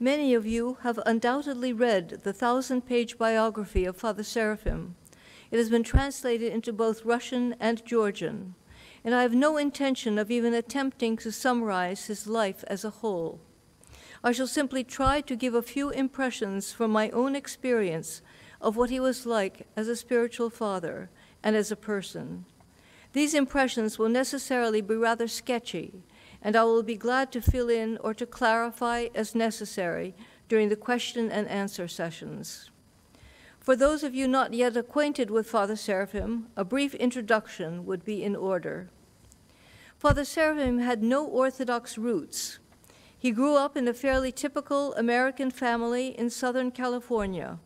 Many of you have undoubtedly read the 1,000-page biography of Father Seraphim. It has been translated into both Russian and Georgian, and I have no intention of even attempting to summarize his life as a whole. I shall simply try to give a few impressions from my own experience of what he was like as a spiritual father and as a person. These impressions will necessarily be rather sketchy, and I will be glad to fill in or to clarify as necessary during the question and answer sessions. For those of you not yet acquainted with Father Seraphim, a brief introduction would be in order. Father Seraphim had no Orthodox roots. He grew up in a fairly typical American family in Southern California.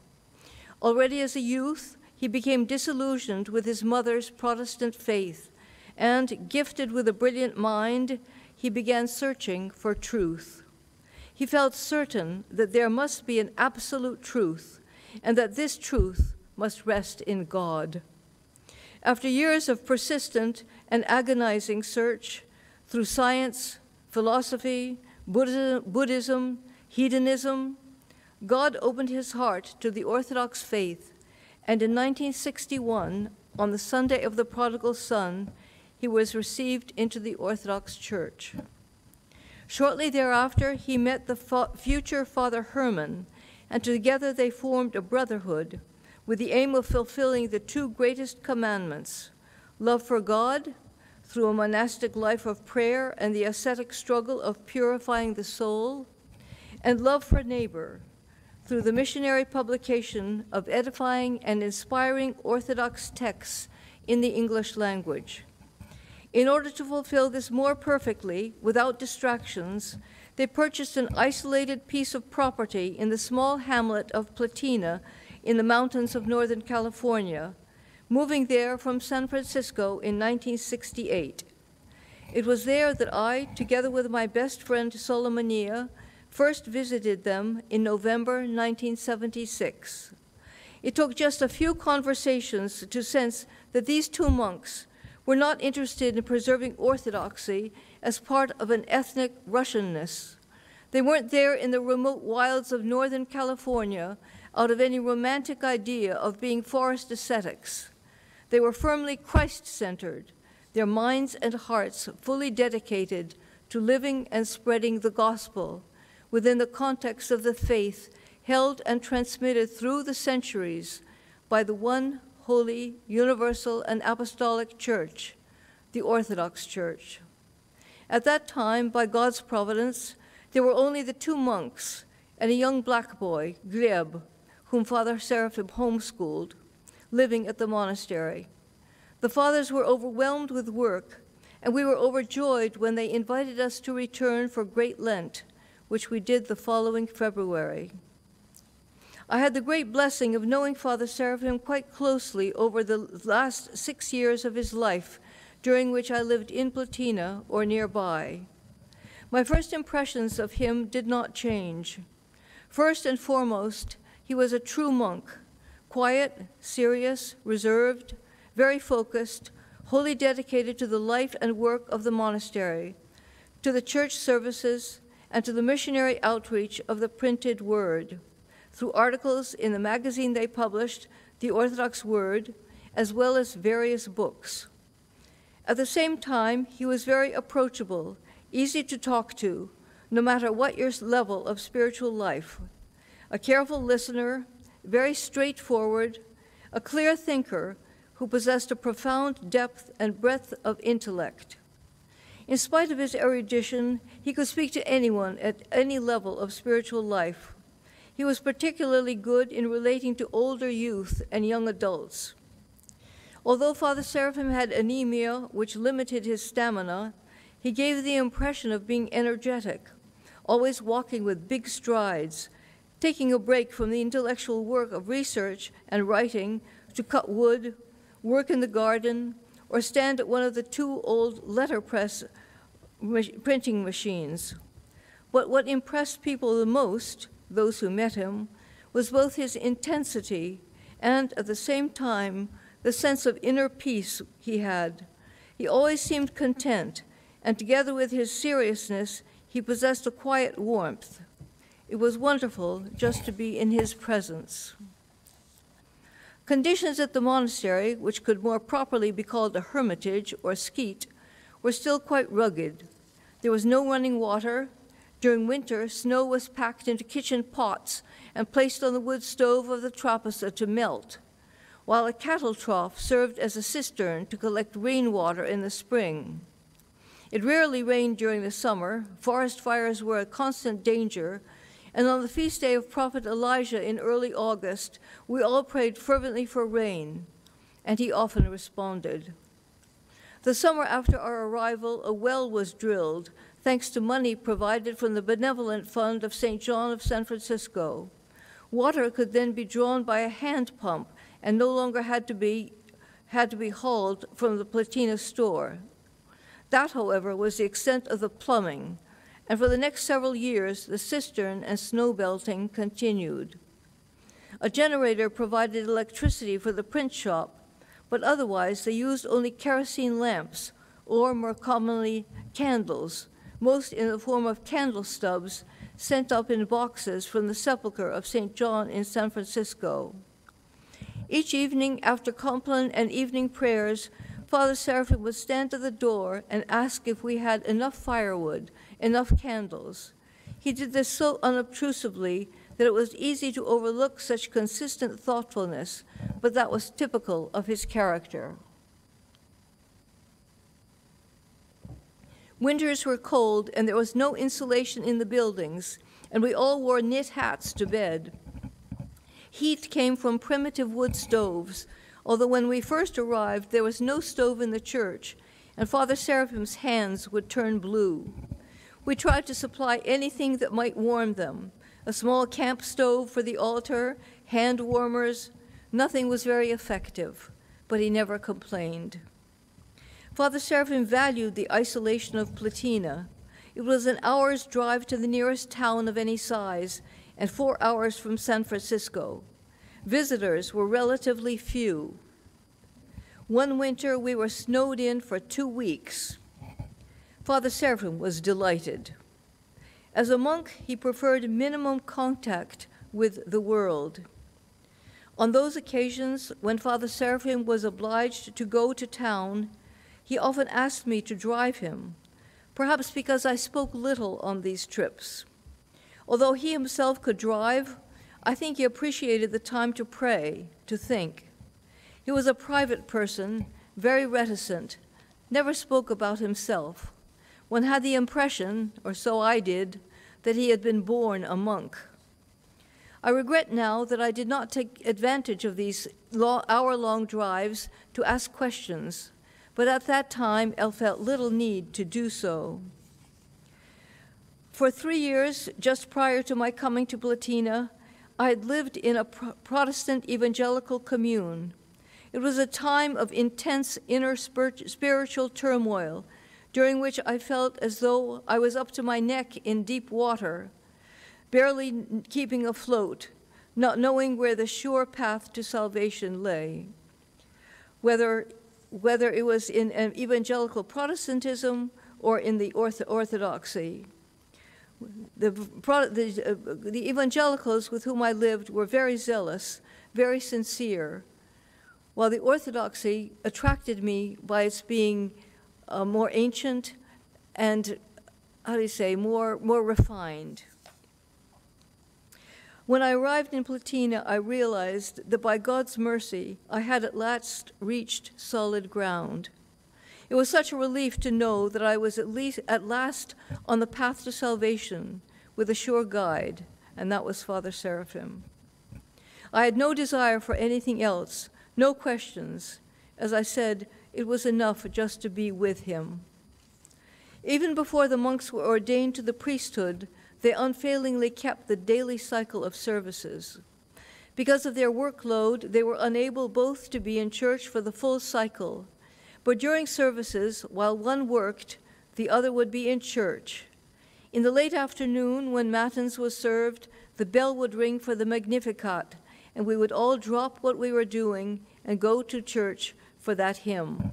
Already as a youth, he became disillusioned with his mother's Protestant faith, and, gifted with a brilliant mind, he began searching for truth. He felt certain that there must be an absolute truth, and that this truth must rest in God. After years of persistent and agonizing search through science, philosophy, Buddhism, hedonism, God opened his heart to the Orthodox faith, and in 1961, on the Sunday of the Prodigal Son, he was received into the Orthodox Church. Shortly thereafter, he met the future Father Herman, and together they formed a brotherhood with the aim of fulfilling the two greatest commandments: love for God through a monastic life of prayer and the ascetic struggle of purifying the soul, and love for neighbor through the missionary publication of edifying and inspiring Orthodox texts in the English language. In order to fulfill this more perfectly, without distractions, they purchased an isolated piece of property in the small hamlet of Platina in the mountains of Northern California, moving there from San Francisco in 1968. It was there that I, together with my best friend Solomania, first visited them in November 1976. It took just a few conversations to sense that these two monks were not interested in preserving orthodoxy as part of an ethnic Russianness. They weren't there in the remote wilds of Northern California out of any romantic idea of being forest ascetics. They were firmly Christ-centered, their minds and hearts fully dedicated to living and spreading the gospel within the context of the faith held and transmitted through the centuries by the one holy, universal, and apostolic church, the Orthodox Church. At that time, by God's providence, there were only the two monks and a young black boy, Gleb, whom Father Seraphim homeschooled, living at the monastery. The fathers were overwhelmed with work, and we were overjoyed when they invited us to return for Great Lent, which we did the following February. I had the great blessing of knowing Father Seraphim quite closely over the last 6 years of his life, during which I lived in Platina or nearby. My first impressions of him did not change. First and foremost, he was a true monk, quiet, serious, reserved, very focused, wholly dedicated to the life and work of the monastery, to the church services, and to the missionary outreach of the printed word, through articles in the magazine they published, The Orthodox Word, as well as various books. At the same time, he was very approachable, easy to talk to, no matter what your level of spiritual life. A careful listener, very straightforward, a clear thinker who possessed a profound depth and breadth of intellect. In spite of his erudition, he could speak to anyone at any level of spiritual life. He was particularly good in relating to older youth and young adults. Although Father Seraphim had anemia, which limited his stamina, he gave the impression of being energetic, always walking with big strides, taking a break from the intellectual work of research and writing to cut wood, work in the garden, or stand at one of the two old letterpress printing machines. But what impressed people the most, those who met him, was both his intensity and, at the same time, the sense of inner peace he had. He always seemed content, and together with his seriousness, he possessed a quiet warmth. It was wonderful just to be in his presence. Conditions at the monastery, which could more properly be called a hermitage or skeet, were still quite rugged. There was no running water. During winter, snow was packed into kitchen pots and placed on the wood stove of the trapezo to melt, while a cattle trough served as a cistern to collect rainwater in the spring. It rarely rained during the summer. Forest fires were a constant danger, and on the feast day of Prophet Elijah in early August, we all prayed fervently for rain, and he often responded. The summer after our arrival, a well was drilled, thanks to money provided from the benevolent fund of St. John of San Francisco. Water could then be drawn by a hand pump and no longer had to be hauled from the Platina store. That, however, was the extent of the plumbing, and for the next several years, the cistern and snow belting continued. A generator provided electricity for the print shop, but otherwise they used only kerosene lamps, or more commonly, candles, most in the form of candle stubs sent up in boxes from the sepulchre of St. John in San Francisco. Each evening after Compline and evening prayers, Father Seraphim would stand at the door and ask if we had enough firewood, enough candles. He did this so unobtrusively that it was easy to overlook such consistent thoughtfulness, but that was typical of his character. Winters were cold, and there was no insulation in the buildings, and we all wore knit hats to bed. Heat came from primitive wood stoves, although when we first arrived, there was no stove in the church, and Father Seraphim's hands would turn blue. We tried to supply anything that might warm them, a small camp stove for the altar, hand warmers. Nothing was very effective, but he never complained. Father Seraphim valued the isolation of Platina. It was an hour's drive to the nearest town of any size, and 4 hours from San Francisco. Visitors were relatively few. One winter, we were snowed in for 2 weeks. Father Seraphim was delighted. As a monk, he preferred minimum contact with the world. On those occasions when Father Seraphim was obliged to go to town, he often asked me to drive him, perhaps because I spoke little on these trips. Although he himself could drive, I think he appreciated the time to pray, to think. He was a private person, very reticent, never spoke about himself. One had the impression, or so I did, that he had been born a monk. I regret now that I did not take advantage of these hour-long drives to ask questions, but at that time I felt little need to do so. For 3 years, just prior to my coming to Platina, I had lived in a Protestant evangelical commune. It was a time of intense inner spiritual turmoil, during which I felt as though I was up to my neck in deep water, barely keeping afloat, not knowing where the sure path to salvation lay. Whether it was in evangelical Protestantism or in the orthodoxy. The evangelicals with whom I lived were very zealous, very sincere, while the orthodoxy attracted me by its being more ancient and, more refined. When I arrived in Platina, I realized that by God's mercy, I had at last reached solid ground. It was such a relief to know that I was at last on the path to salvation with a sure guide, and that was Father Seraphim. I had no desire for anything else, no questions. As I said, it was enough just to be with him. Even before the monks were ordained to the priesthood, they unfailingly kept the daily cycle of services. Because of their workload, they were unable both to be in church for the full cycle. But during services, while one worked, the other would be in church. In the late afternoon, when Matins was served, the bell would ring for the Magnificat, and we would all drop what we were doing and go to church for that hymn.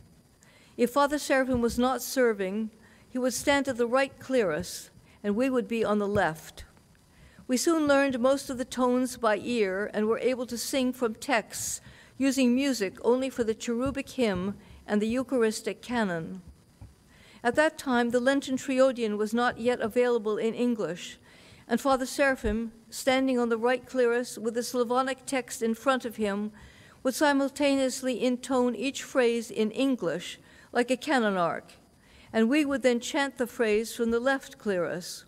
If Father Seraphim was not serving, he would stand at the right clearest, and we would be on the left. We soon learned most of the tones by ear and were able to sing from texts using music only for the cherubic hymn and the Eucharistic canon. At that time, the Lenten Triodion was not yet available in English, and Father Seraphim, standing on the right clearus with the Slavonic text in front of him, would simultaneously intone each phrase in English like a canonarch, and we would then chant the phrase from the left clearus.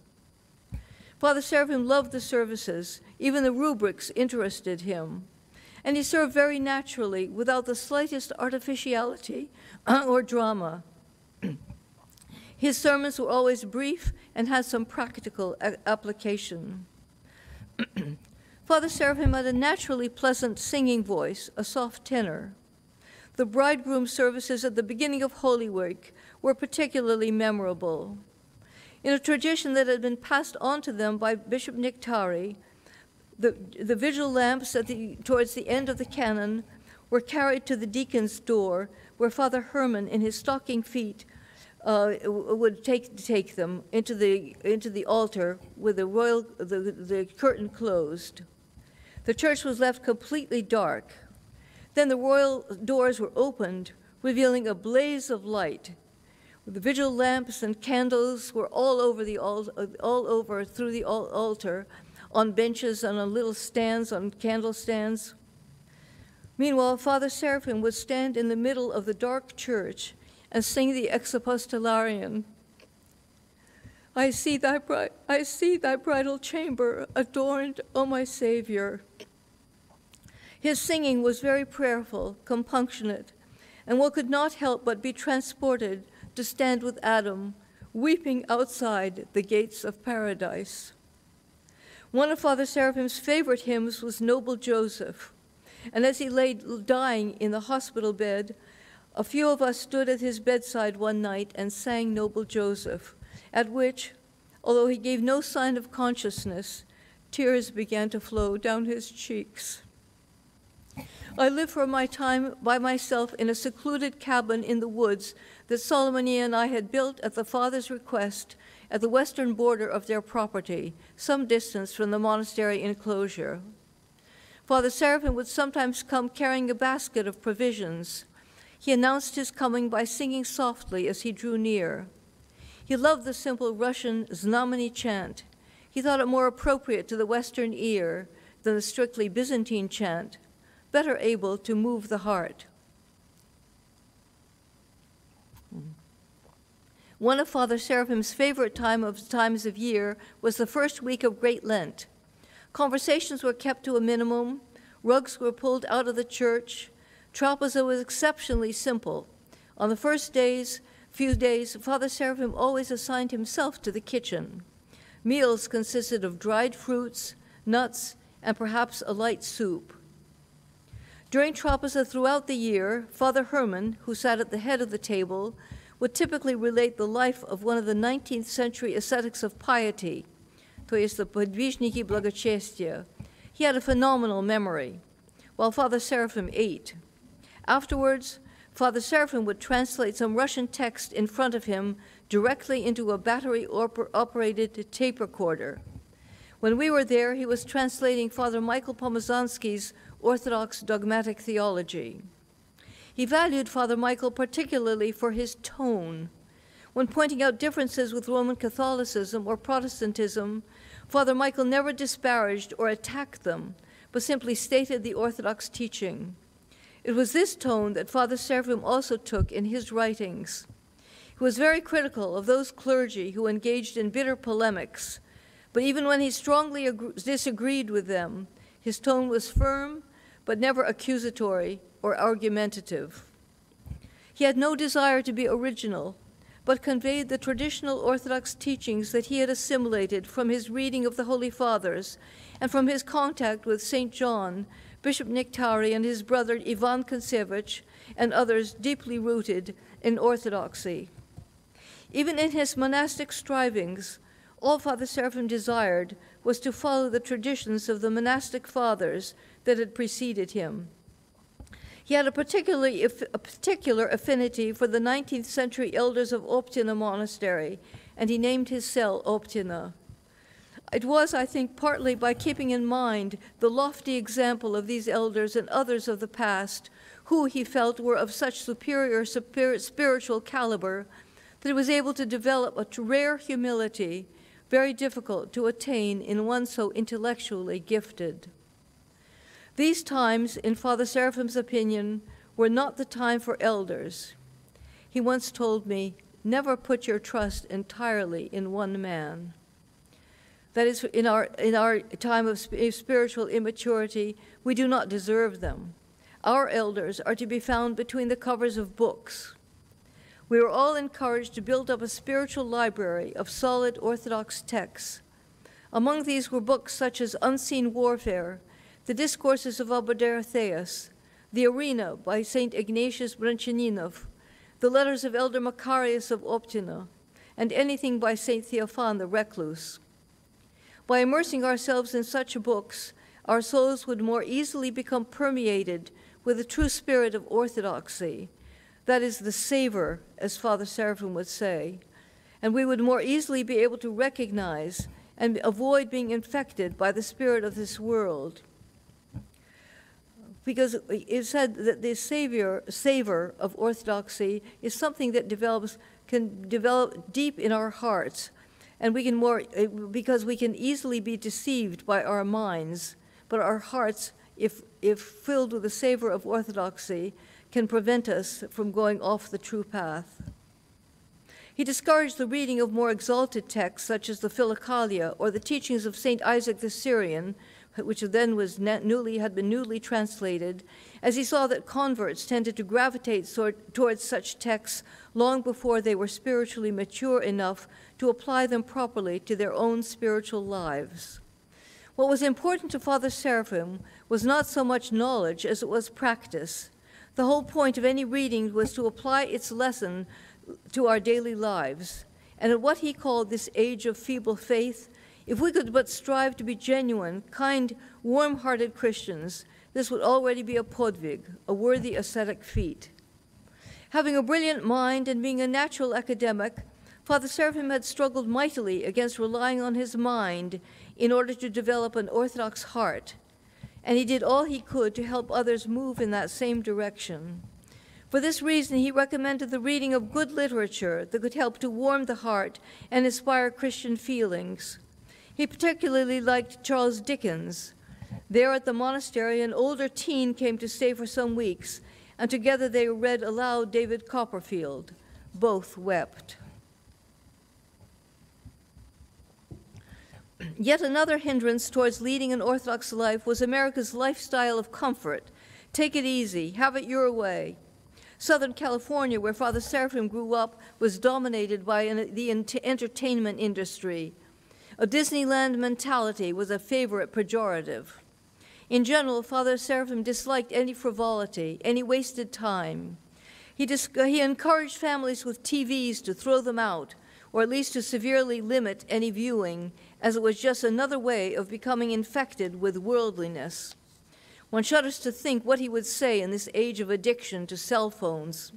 Father Seraphim loved the services. Even the rubrics interested him. And he served very naturally, without the slightest artificiality or drama. His sermons were always brief and had some practical application. Father Seraphim had a naturally pleasant singing voice, a soft tenor. The bridegroom services at the beginning of Holy Week were particularly memorable. In a tradition that had been passed on to them by Bishop Niktari, the vigil lamps towards the end of the canon were carried to the deacon's door, where Father Herman, in his stocking feet, would take them into the altar with the curtain closed. The church was left completely dark. Then the royal doors were opened, revealing a blaze of light. The vigil lamps and candles were all over through the altar, on benches and on little stands, on candle stands. Meanwhile, Father Seraphim would stand in the middle of the dark church and sing the Exapostolarian. I see thy bridal chamber adorned, O my Savior. His singing was very prayerful, compunctionate, and one could not help but be transported to stand with Adam, weeping outside the gates of paradise. One of Father Seraphim's favorite hymns was Noble Joseph, and as he lay dying in the hospital bed, a few of us stood at his bedside one night and sang Noble Joseph, at which, although he gave no sign of consciousness, tears began to flow down his cheeks. I lived for my time by myself in a secluded cabin in the woods that Solomoni and I had built at the Father's request at the western border of their property, some distance from the monastery enclosure. Father Seraphim would sometimes come carrying a basket of provisions. He announced his coming by singing softly as he drew near. He loved the simple Russian Znameni chant. He thought it more appropriate to the Western ear than the strictly Byzantine chant, better able to move the heart. One of Father Seraphim's favorite times of year was the first week of Great Lent. Conversations were kept to a minimum, rugs were pulled out of the church, trapeza was exceptionally simple. On the first few days, Father Seraphim always assigned himself to the kitchen. Meals consisted of dried fruits, nuts, and perhaps a light soup. During trapeza throughout the year, Father Herman, who sat at the head of the table, would typically relate the life of one of the 19th century ascetics of piety, to jest the podvižniki благочестия. He had a phenomenal memory, while Father Seraphim ate. Afterwards, Father Seraphim would translate some Russian text in front of him directly into a battery-operated tape recorder. When we were there, he was translating Father Michael Pomazansky's Orthodox dogmatic theology. He valued Father Michael particularly for his tone. When pointing out differences with Roman Catholicism or Protestantism, Father Michael never disparaged or attacked them, but simply stated the Orthodox teaching. It was this tone that Father Seraphim also took in his writings. He was very critical of those clergy who engaged in bitter polemics, but even when he strongly disagreed with them, his tone was firm, but never accusatory or argumentative. He had no desire to be original, but conveyed the traditional Orthodox teachings that he had assimilated from his reading of the Holy Fathers and from his contact with St. John, Bishop Niktari, and his brother Ivan Kontsevich, and others deeply rooted in Orthodoxy. Even in his monastic strivings, all Father Seraphim desired was to follow the traditions of the monastic fathers that had preceded him. He had a particular affinity for the 19th century elders of Optina Monastery, and he named his cell Optina. It was, I think, partly by keeping in mind the lofty example of these elders and others of the past, who he felt were of such superior spiritual caliber, that he was able to develop a rare humility, very difficult to attain in one so intellectually gifted. These times, in Father Seraphim's opinion, were not the time for elders. He once told me, "Never put your trust entirely in one man." That is, in our time of spiritual immaturity, we do not deserve them. Our elders are to be found between the covers of books. We are all encouraged to build up a spiritual library of solid Orthodox texts. Among these were books such as Unseen Warfare, the Discourses of Abba Dorotheus, The Arena by St. Ignatius Branchaninov, the Letters of Elder Macarius of Optina, and anything by St. Theophan the Recluse. By immersing ourselves in such books, our souls would more easily become permeated with the true spirit of orthodoxy, that is, the savor, as Father Seraphim would say, and we would more easily be able to recognize and avoid being infected by the spirit of this world. Because it said that the savor of orthodoxy is something that can develop deep in our hearts, and because we can easily be deceived by our minds, but our hearts, if filled with the savor of orthodoxy, can prevent us from going off the true path. He discouraged the reading of more exalted texts, such as the Philokalia or the teachings of St. Isaac the Syrian, which then had been newly translated, as he saw that converts tended to gravitate towards such texts long before they were spiritually mature enough to apply them properly to their own spiritual lives. What was important to Father Seraphim was not so much knowledge as it was practice. The whole point of any reading was to apply its lesson to our daily lives. And in what he called this age of feeble faith, if we could but strive to be genuine, kind, warm-hearted Christians, this would already be a podvig, a worthy ascetic feat. Having a brilliant mind and being a natural academic, Father Seraphim had struggled mightily against relying on his mind in order to develop an Orthodox heart, and he did all he could to help others move in that same direction. For this reason, he recommended the reading of good literature that could help to warm the heart and inspire Christian feelings. He particularly liked Charles Dickens. There at the monastery, an older teen came to stay for some weeks, and together they read aloud David Copperfield. Both wept. Yet another hindrance towards leading an Orthodox life was America's lifestyle of comfort. Take it easy, have it your way. Southern California, where Father Seraphim grew up, was dominated by the entertainment industry. A Disneyland mentality was a favorite pejorative. In general, Father Seraphim disliked any frivolity, any wasted time. He encouraged families with TVs to throw them out, or at least to severely limit any viewing, as it was just another way of becoming infected with worldliness. One shudders to think what he would say in this age of addiction to cell phones.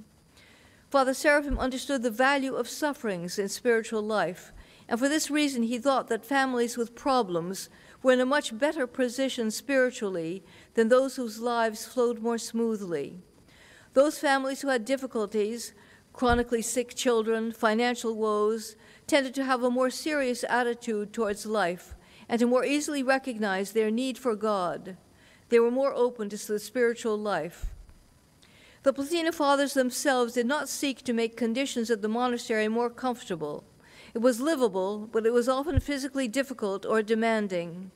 Father Seraphim understood the value of sufferings in spiritual life, and for this reason he thought that families with problems were in a much better position spiritually than those whose lives flowed more smoothly. Those families who had difficulties, chronically sick children, financial woes, tended to have a more serious attitude towards life and to more easily recognize their need for God. They were more open to the spiritual life. The Platina Fathers themselves did not seek to make conditions at the monastery more comfortable. It was livable, but it was often physically difficult or demanding.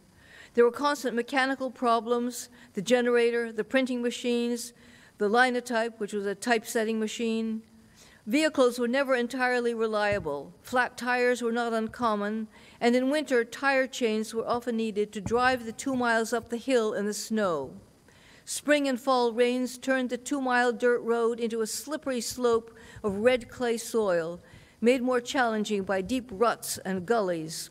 There were constant mechanical problems, the generator, the printing machines, the linotype, which was a typesetting machine. Vehicles were never entirely reliable. Flat tires were not uncommon, and in winter, tire chains were often needed to drive the 2 miles up the hill in the snow. Spring and fall rains turned the 2-mile dirt road into a slippery slope of red clay soil, made more challenging by deep ruts and gullies.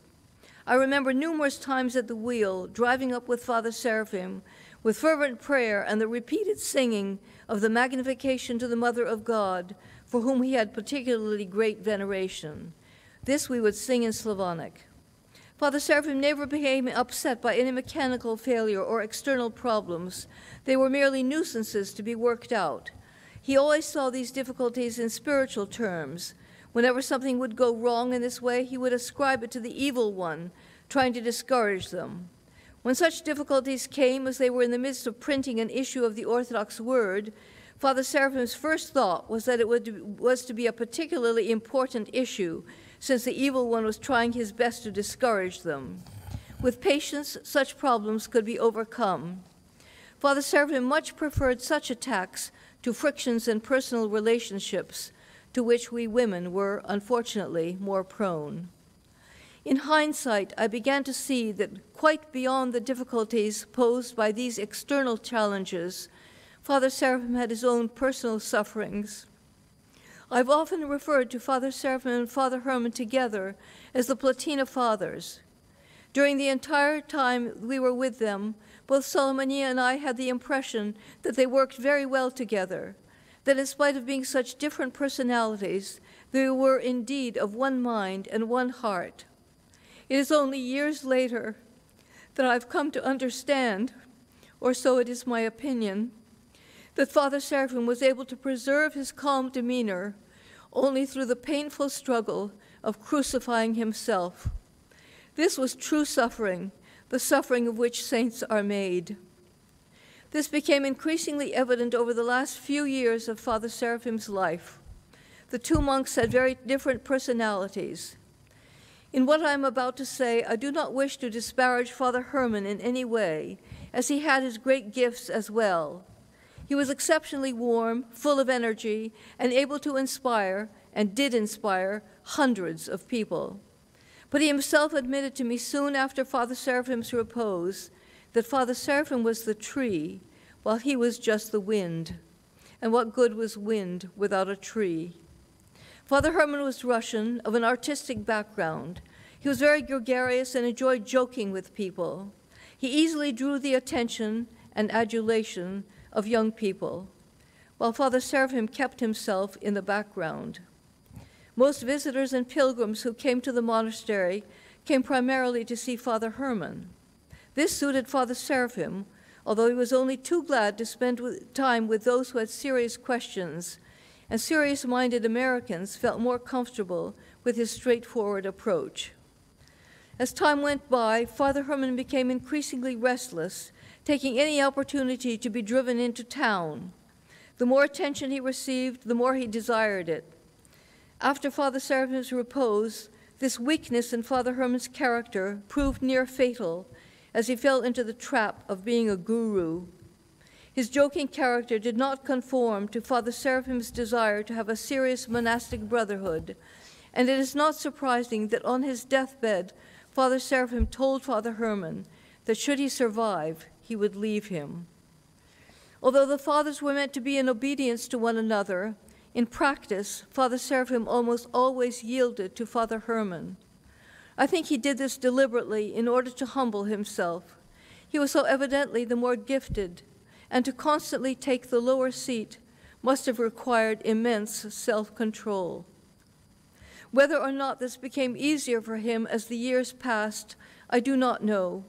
I remember numerous times at the wheel, driving up with Father Seraphim, with fervent prayer and the repeated singing of the Magnification to the Mother of God, for whom he had particularly great veneration. This we would sing in Slavonic. Father Seraphim never became upset by any mechanical failure or external problems. They were merely nuisances to be worked out. He always saw these difficulties in spiritual terms. Whenever something would go wrong in this way, he would ascribe it to the evil one, trying to discourage them. When such difficulties came, as they were in the midst of printing an issue of the Orthodox Word, Father Seraphim's first thought was that it was to be a particularly important issue, since the evil one was trying his best to discourage them. With patience, such problems could be overcome. Father Seraphim much preferred such attacks to frictions in personal relationships, to which we women were, unfortunately, more prone. In hindsight, I began to see that quite beyond the difficulties posed by these external challenges, Father Seraphim had his own personal sufferings. I've often referred to Father Seraphim and Father Herman together as the Platina Fathers. During the entire time we were with them, both Solomania and I had the impression that they worked very well together, that in spite of being such different personalities, they were indeed of one mind and one heart. It is only years later that I've come to understand, or so it is my opinion, that Father Seraphim was able to preserve his calm demeanor only through the painful struggle of crucifying himself. This was true suffering, the suffering of which saints are made. This became increasingly evident over the last few years of Father Seraphim's life. The two monks had very different personalities. In what I am about to say, I do not wish to disparage Father Herman in any way, as he had his great gifts as well. He was exceptionally warm, full of energy, and able to inspire, and did inspire, hundreds of people. But he himself admitted to me soon after Father Seraphim's repose that Father Seraphim was the tree, while he was just the wind. And what good was wind without a tree? Father Herman was Russian, of an artistic background. He was very gregarious and enjoyed joking with people. He easily drew the attention and adulation of young people, while Father Seraphim kept himself in the background. Most visitors and pilgrims who came to the monastery came primarily to see Father Herman. This suited Father Seraphim, although he was only too glad to spend time with those who had serious questions, and serious-minded Americans felt more comfortable with his straightforward approach. As time went by, Father Herman became increasingly restless, taking any opportunity to be driven into town. The more attention he received, the more he desired it. After Father Seraphim's repose, this weakness in Father Herman's character proved near fatal, as he fell into the trap of being a guru. His joking character did not conform to Father Seraphim's desire to have a serious monastic brotherhood, and it is not surprising that on his deathbed, Father Seraphim told Father Herman that should he survive, he would leave him. Although the fathers were meant to be in obedience to one another, in practice, Father Seraphim almost always yielded to Father Herman. I think he did this deliberately in order to humble himself. He was so evidently the more gifted, and to constantly take the lower seat must have required immense self-control. Whether or not this became easier for him as the years passed, I do not know.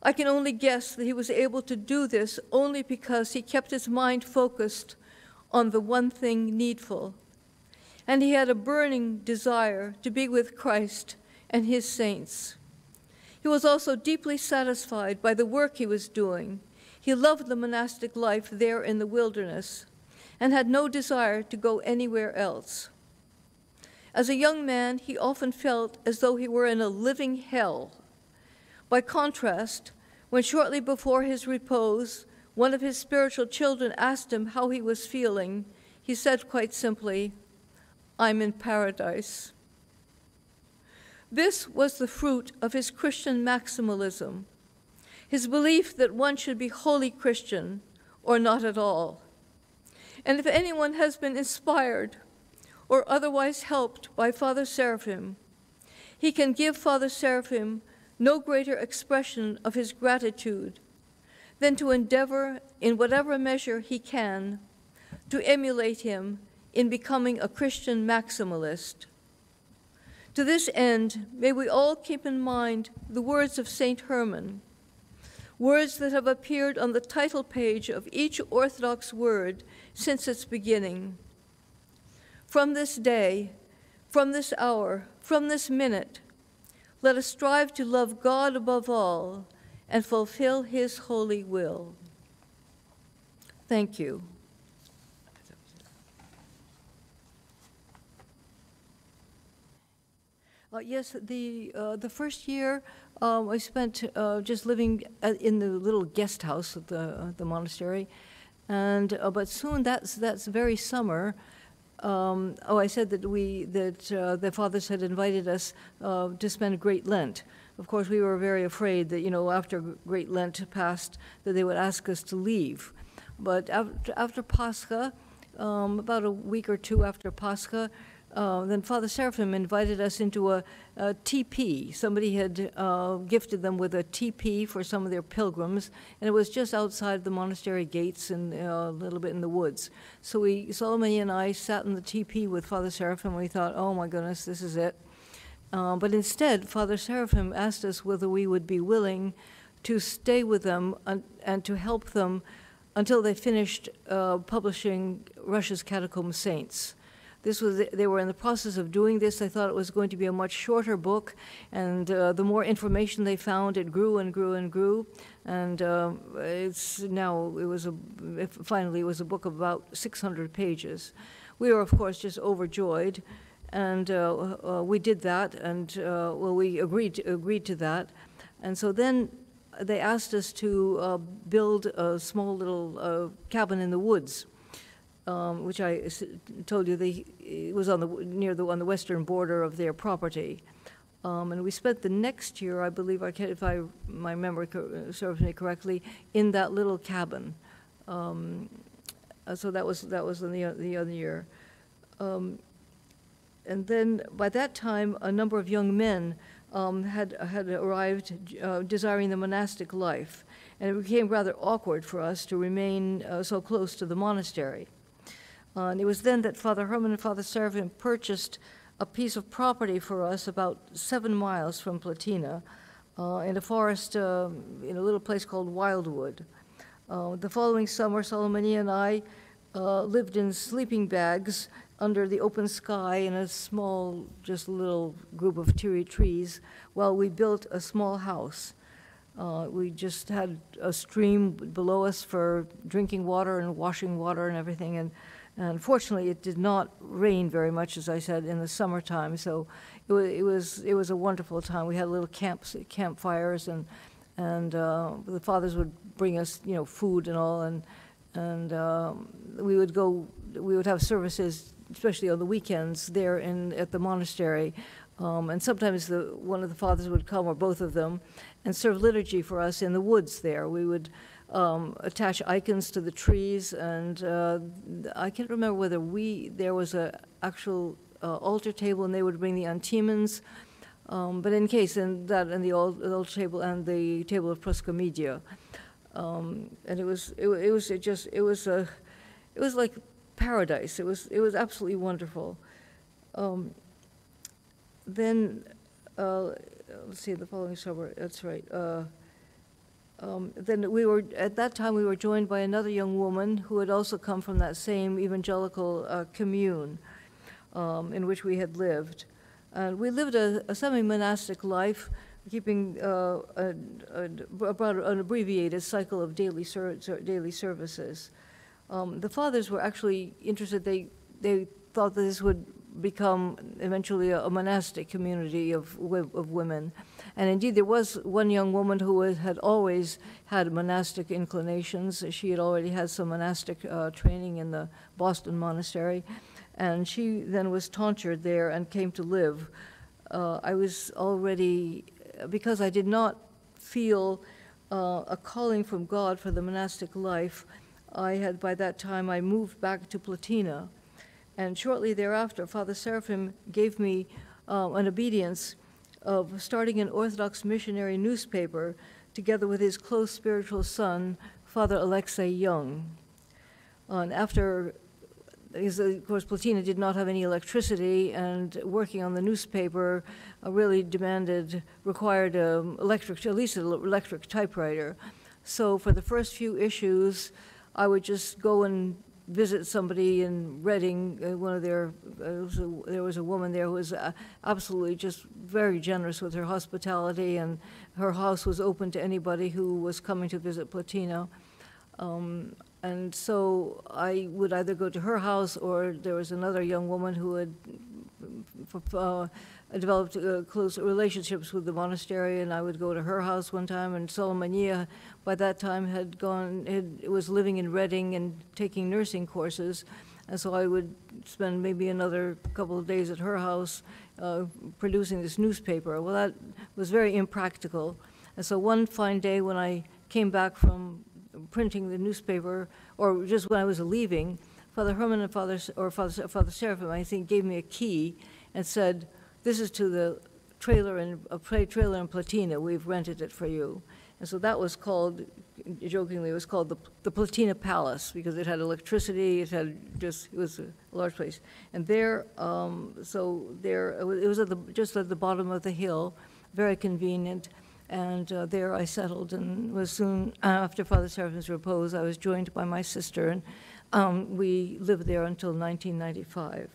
I can only guess that he was able to do this only because he kept his mind focused on the one thing needful, and he had a burning desire to be with Christ and his saints. He was also deeply satisfied by the work he was doing. He loved the monastic life there in the wilderness and had no desire to go anywhere else. As a young man, he often felt as though he were in a living hell. By contrast, when shortly before his repose, one of his spiritual children asked him how he was feeling, he said quite simply, "I'm in paradise." This was the fruit of his Christian maximalism, his belief that one should be wholly Christian or not at all. And if anyone has been inspired or otherwise helped by Father Seraphim, he can give Father Seraphim no greater expression of his gratitude than to endeavor, in whatever measure he can, to emulate him in becoming a Christian maximalist. To this end, may we all keep in mind the words of Saint Herman, words that have appeared on the title page of each Orthodox word since its beginning. From this day, from this hour, from this minute, let us strive to love God above all and fulfill his holy will. Thank you. Yes, the first year I spent just living in the little guest house of the monastery, and but soon that's very summer. I said that the fathers had invited us to spend Great Lent. Of course, we were very afraid that after Great Lent passed that they would ask us to leave. But after Pascha, about a week or two after Pascha, then Father Seraphim invited us into a teepee. Somebody had gifted them with a teepee for some of their pilgrims, and it was just outside the monastery gates and a little bit in the woods. So Solomon and I sat in the teepee with Father Seraphim, and we thought, oh my goodness, this is it. But instead, Father Seraphim asked us whether we would be willing to stay with them and to help them until they finished publishing Russia's Catacomb Saints. They were in the process of doing this. I thought it was going to be a much shorter book, and the more information they found, it grew and grew and grew, and finally it was a book of about 600 pages. We were, of course, just overjoyed, and we did that, and we agreed to that, and so then they asked us to build a small little cabin in the woods. Which I told you it was on the western border of their property, and we spent the next year, I believe, if my memory serves me correctly, in that little cabin. So that was in the other year, and then by that time, a number of young men had arrived, desiring the monastic life, and it became rather awkward for us to remain so close to the monastery. And it was then that Father Herman and Father Seraphim purchased a piece of property for us about 7 miles from Platina in a forest in a little place called Wildwood. The following summer, Solomon and I lived in sleeping bags under the open sky in a small, just little group of trees while we built a small house. We just had a stream below us for drinking water and washing water and everything, and fortunately, it did not rain very much, as I said, in the summertime. So it was a wonderful time. We had little campfires, and the fathers would bring us, food and all, and we would have services, especially on the weekends, there at the monastery. And sometimes one of the fathers would come, or both of them, and serve liturgy for us in the woods there. We would attach icons to the trees, and I can't remember whether there was an actual altar table, and they would bring the antimons, but in case, and the altar table and the table of proskomedia, and it was like paradise. It was absolutely wonderful. Then let's see, the following summer. That's right. Then at that time we were joined by another young woman who had also come from that same evangelical commune in which we had lived. And we lived a semi-monastic life, keeping about an abbreviated cycle of daily services. The fathers were actually interested. They thought that this would become eventually a monastic community of women. And indeed, there was one young woman who had always had monastic inclinations. She had already had some monastic training in the Boston monastery, and she then was tonsured there and came to live. I was already, because I did not feel a calling from God for the monastic life, by that time, I moved back to Platina. And shortly thereafter, Father Seraphim gave me an obedience of starting an Orthodox missionary newspaper together with his close spiritual son, Father Alexei Young. And after because of course Platina did not have any electricity, and working on the newspaper required at least an electric typewriter. So for the first few issues, I would just go and visit somebody in Reading. There was a woman there who was absolutely just very generous with her hospitality, and her house was open to anybody who was coming to visit Platina. And so I would either go to her house, or there was another young woman who had developed close relationships with the monastery, and I would go to her house one time. And Solomania, by that time, was living in Reading and taking nursing courses, and so I would spend maybe another couple of days at her house producing this newspaper. Well, that was very impractical, and so one fine day when I came back from printing the newspaper, or just when I was leaving, Father Herman and Father Seraphim, I think, gave me a key and said, "This is to the trailer in Platina. We've rented it for you." And so that was called, jokingly, it was called the Platina Palace, because it had electricity. It was a large place. And there, it was just at the bottom of the hill, very convenient. And there I settled, and was soon after Father Seraphim's repose, I was joined by my sister, and we lived there until 1995.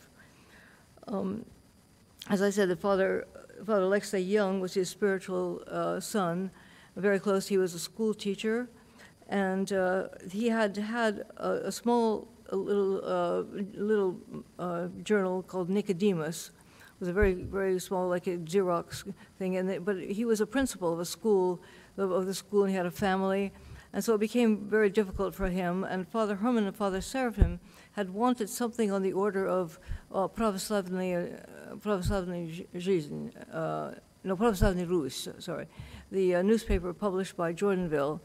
As I said, Father Alexei Young was his spiritual son, very close. He was a school teacher, and he had a little journal called Nicodemus. It was a very, very small, like a Xerox thing, but he was a principal of a school, of the school, and he had a family, and so it became very difficult for him. And Father Herman and Father Seraphim had wanted something on the order of Pravoslavny Rus, sorry, the newspaper published by Jordanville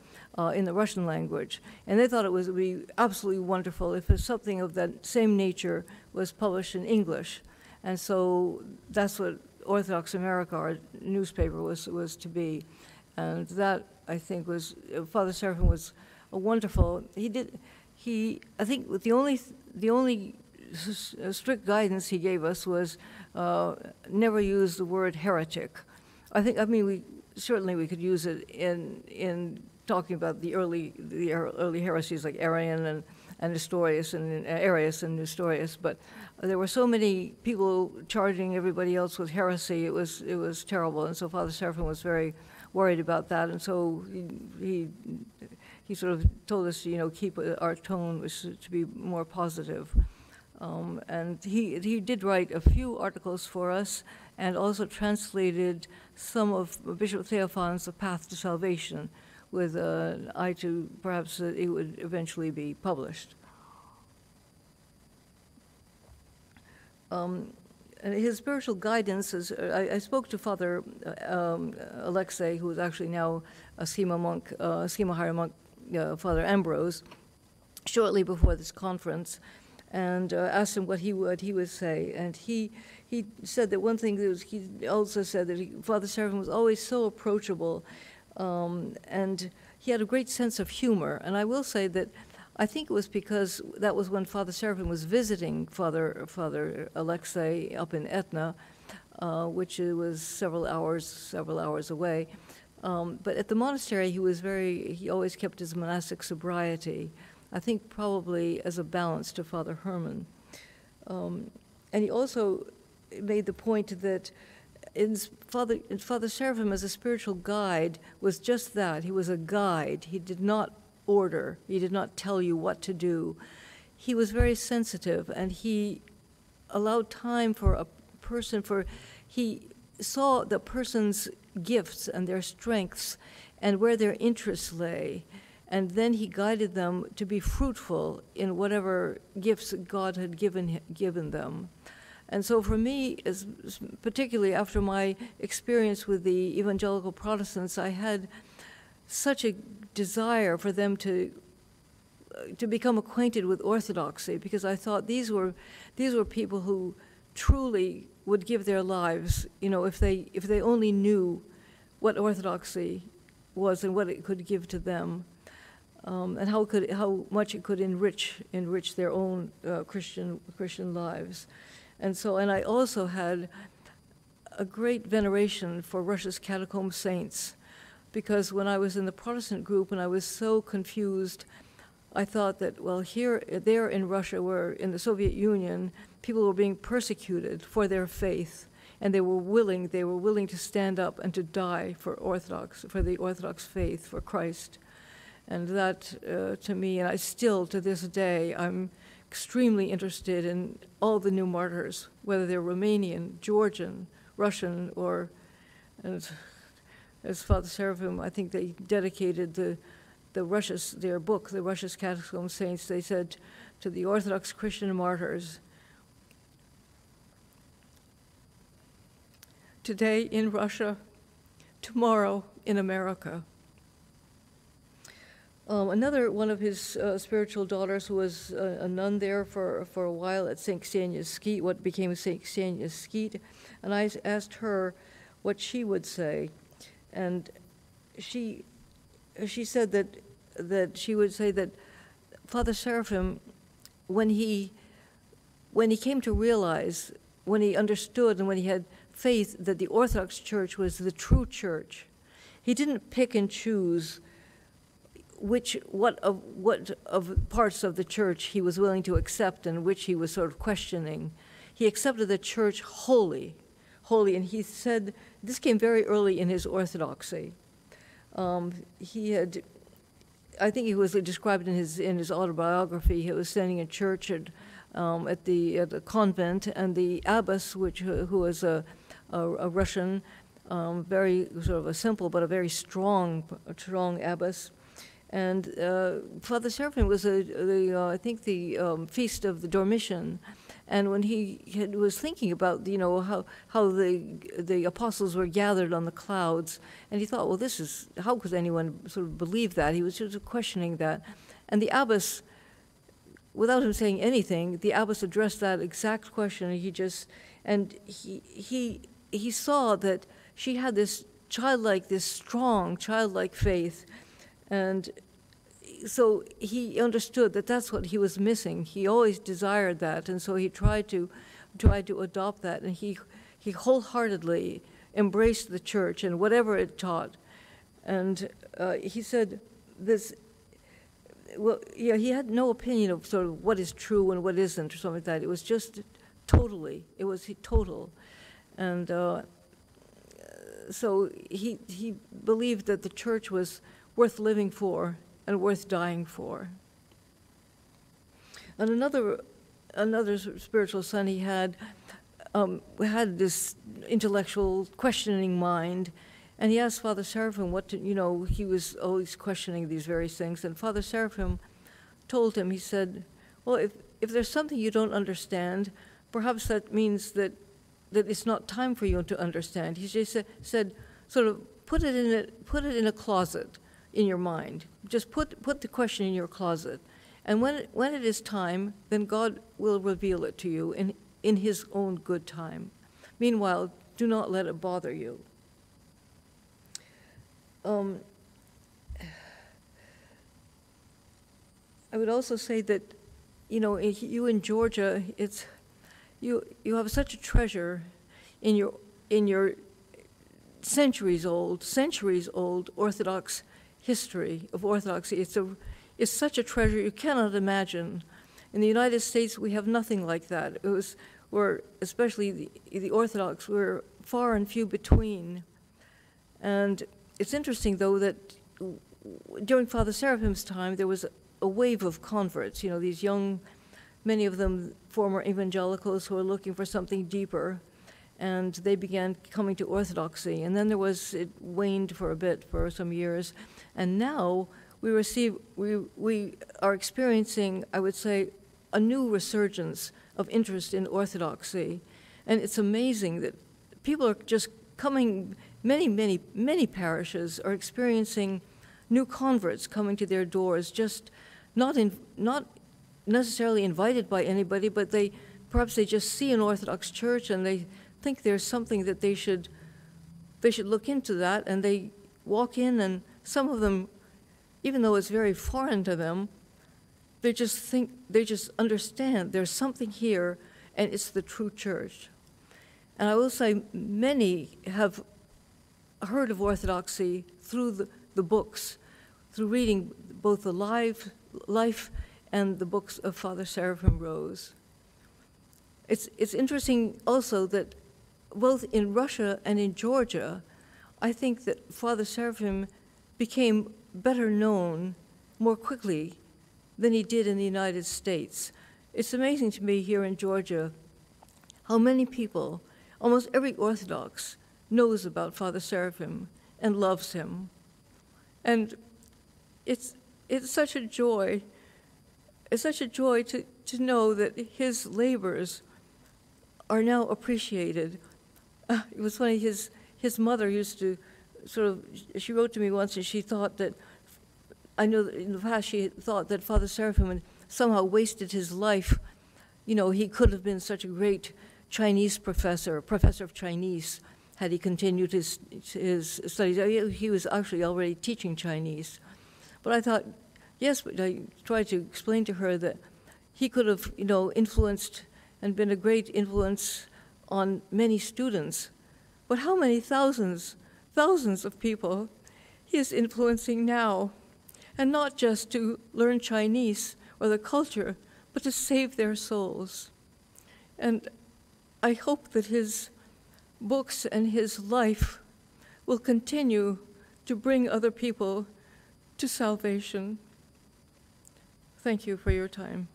in the Russian language, and they thought it would be absolutely wonderful if something of that same nature was published in English. And so that's what Orthodox America, our newspaper, was to be. And that, I think, was, Father Seraphim was a wonderful, I think the only strict guidance he gave us was never use the word heretic. I mean, we could use it in talking about the early heresies like Arian and Nestorius and Arius and Nestorius, but there were so many people charging everybody else with heresy. It was terrible, and so Father Seraphim was very worried about that, and so he sort of told us to keep our tone was to be more positive, and he did write a few articles for us, and also translated some of Bishop Theophan's The Path to Salvation, with an eye to perhaps that it would eventually be published. And his spiritual guidance is, I spoke to Father Alexei, who is actually now a schema higher monk, Father Ambrose, shortly before this conference, and asked him what he would say. And he said that one thing, he also said that Father Seraphim was always so approachable, and he had a great sense of humor. And I will say that I think it was because that was when Father Seraphim was visiting Father Alexei up in Etna, which was several hours away. But at the monastery, he always kept his monastic sobriety, I think probably as a balance to Father Herman. And he also made the point that Father Seraphim as a spiritual guide was just that. He was a guide. He did not order. He did not tell you what to do. He was very sensitive, and he allowed time for a person, he saw the person's gifts and their strengths and where their interests lay, and then he guided them to be fruitful in whatever gifts God had given them. And so for me, particularly after my experience with the evangelical Protestants, I had such a desire for them to become acquainted with orthodoxy, because I thought these were people who truly would give their lives, if they only knew what orthodoxy was and what it could give to them. and how much it could enrich their own Christian lives. And I also had a great veneration for Russia's catacomb saints, because when I was in the Protestant group and I was so confused, I thought that, well, there in Russia, where in the Soviet Union, people were being persecuted for their faith, and they were willing to stand up and to die for the Orthodox faith, for Christ. And that, to me, and I still, to this day, I'm extremely interested in all the new martyrs, whether they're Romanian, Georgian, Russian, or, as Father Seraphim, I think they dedicated their book, the Russia's Catacomb Saints. They said to the Orthodox Christian martyrs, today in Russia, tomorrow in America. Another one of his spiritual daughters, who was a nun there for a while at St. Ksenia's Skeet, what became St. Ksenia's Skeet, and I asked her what she would say, and she said that she would say that Father Seraphim, when he came to realize, when he understood and when he had faith that the Orthodox Church was the true church, he didn't pick and choose what of parts of the church he was willing to accept and which he was sort of questioning. He accepted the church wholly, and he said, this came very early in his orthodoxy. He had, I think he was described in his autobiography, he was standing in church at the convent, and the abbess, who was a Russian, very sort of a simple but a very strong abbess. And Father Seraphim was I think the feast of the Dormition, and when he was thinking about how the apostles were gathered on the clouds, and he thought, well, how could anyone sort of believe that? He was just questioning that, and the abbess, without him saying anything, the abbess addressed that exact question, and he saw that she had this strong childlike faith. And so he understood that that's what he was missing. He always desired that, and so he tried to adopt that, and he wholeheartedly embraced the church and whatever it taught. And he said this. Well, yeah, he had no opinion of sort of what is true and what isn't, or something like that. It was just totally. It was total, and so he believed that the church was worth living for and worth dying for. And another spiritual son he had this intellectual questioning mind, and he asked Father Seraphim he was always questioning these various things, and Father Seraphim told him, he said, well, if there's something you don't understand, perhaps that means that it's not time for you to understand. He just said, sort of put it in a closet in your mind. Just put the question in your closet, and when it is time, then God will reveal it to you in His own good time. Meanwhile, do not let it bother you. I would also say that, you in Georgia, you have such a treasure in your centuries old Orthodox history of Orthodoxy. It's such a treasure you cannot imagine. In the United States, we have nothing like that. Especially the Orthodox, we're far and few between. And it's interesting, though, that during Father Seraphim's time, there was a wave of converts. These young, many of them former evangelicals who were looking for something deeper, and they began coming to Orthodoxy. And then it waned for a bit, for some years. And now we are experiencing, I would say, a new resurgence of interest in Orthodoxy. And it's amazing that people are just coming, many parishes are experiencing new converts coming to their doors, just not necessarily invited by anybody, but perhaps they just see an Orthodox church and they think there's something that they should look into that, and they walk in, and some of them even though it's very foreign to them, they just understand there's something here, and it's the true church. And I will say many have heard of Orthodoxy through the books, through reading both the life and the books of Father Seraphim Rose. It's interesting also that both in Russia and in Georgia, I think that Father Seraphim became better known more quickly than he did in the United States. It's amazing to me here in Georgia how many people, almost every Orthodox, knows about Father Seraphim and loves him. And it's such a joy. It's such a joy to know that his labors are now appreciated. It was funny, his mother used to she wrote to me once and she thought that, I know that in the past she thought that Father Seraphim had somehow wasted his life. You know, he could have been such a great Chinese professor of Chinese, had he continued his studies. He was actually already teaching Chinese. But I thought, yes, but I tried to explain to her that he could have, influenced and been a great influence on many students. But how many thousands of people he is influencing now, and not just to learn Chinese or the culture, but to save their souls. And I hope that his books and his life will continue to bring other people to salvation. Thank you for your time.